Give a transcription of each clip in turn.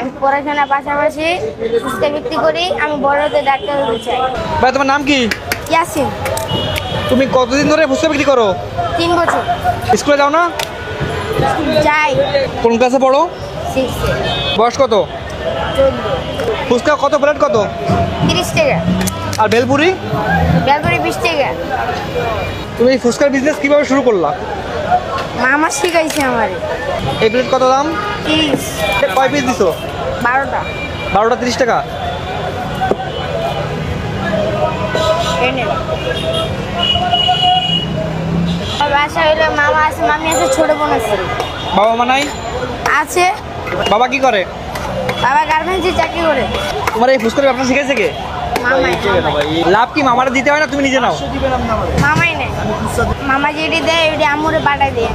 আমি পড়াশোনার পাশাপাশি ফুচকা বিক্রি করি। আমি বড় হতে ডাক্তার হতে চাই। ভাই তোমার নাম কি? ইয়াসিন। তুমি কতদিন ধরে ফুচকা বিক্রি করো? 3 বছর। স্কুলে যাও না? যাই। কোন ক্লাসে পড়ো? 6 এ। বয়স কত? 14। ফুচকা কত প্লেট কত? 30 টাকা। আর ভেলপুরি? ভেলপুরি 20 টাকা। তুমি এই ফুচকার বিজনেস কিভাবে শুরু করলা? মামা শিখাইছে আমারে। এই প্লেট কত দাম? 30। কয় পিস দিছো? 12টা। 12টা 30 টাকা। এনে বাসা হইলে মামা আছে, মামি আছে, ছোট বোন আছে। বাবা মা নাই? আছে। বাবা কি করে? বাবা গার্মেন্টসে চাকরি করে। তোমার এই ফুচকার ব্যবসা শিখেছে কে? মামাই। লাভ কি মামারা দিতে হয় না তুমি নিজে নাও? মামাই নেই। মামা যেটি দেয় ওইটি আমুরে পাঠাই দিয়ে।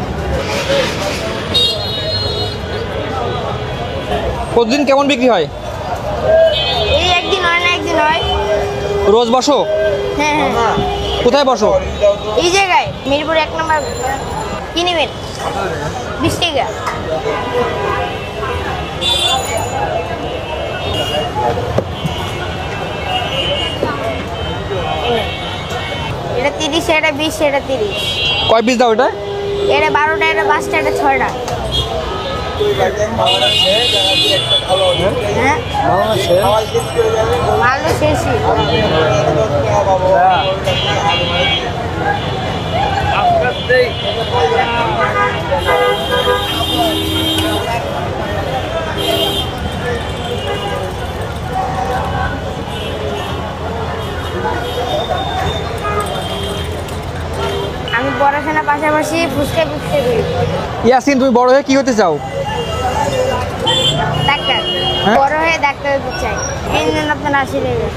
প্রতিদিন কেমন বিক্রি হয়? এই একদিন হয় না, একদিন হয়। রোজ বসো? হ্যাঁ হ্যাঁ। কোথায় বসো? এই জায়গায় মিরপুর 1 নম্বর। কি নেবেন? 20 টাকা। এটা 30, এটা 20, এটা 30। কয় পিস দাও এটা? এটা 12টা, এটা 5টা, এটা 6টা। হ্যাঁ ভালো শেষই। আমি পড়াশোনার পাশাপাশি ফুচকা বিক্রি করি। ইয়াসিন তুমি বড় হয়ে কি হতে চাও? ডাক্তার। বড় হয়ে ডাক্তার হতে চাই। এই জন্য আপনার 80 টাকা।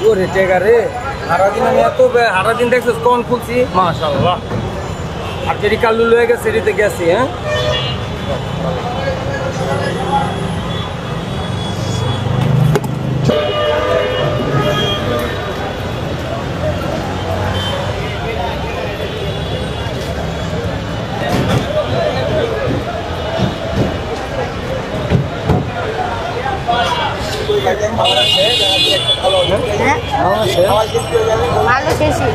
ওরে টেকা রে, সারাদিন আমি এত সারাদিন দেখছিস কোন খুলছি মাশাআল্লাহ। আর যেটি কাল্লু লয়ে গেছে সেটিতে গেছি। হ্যাঁ ভালো শেষই।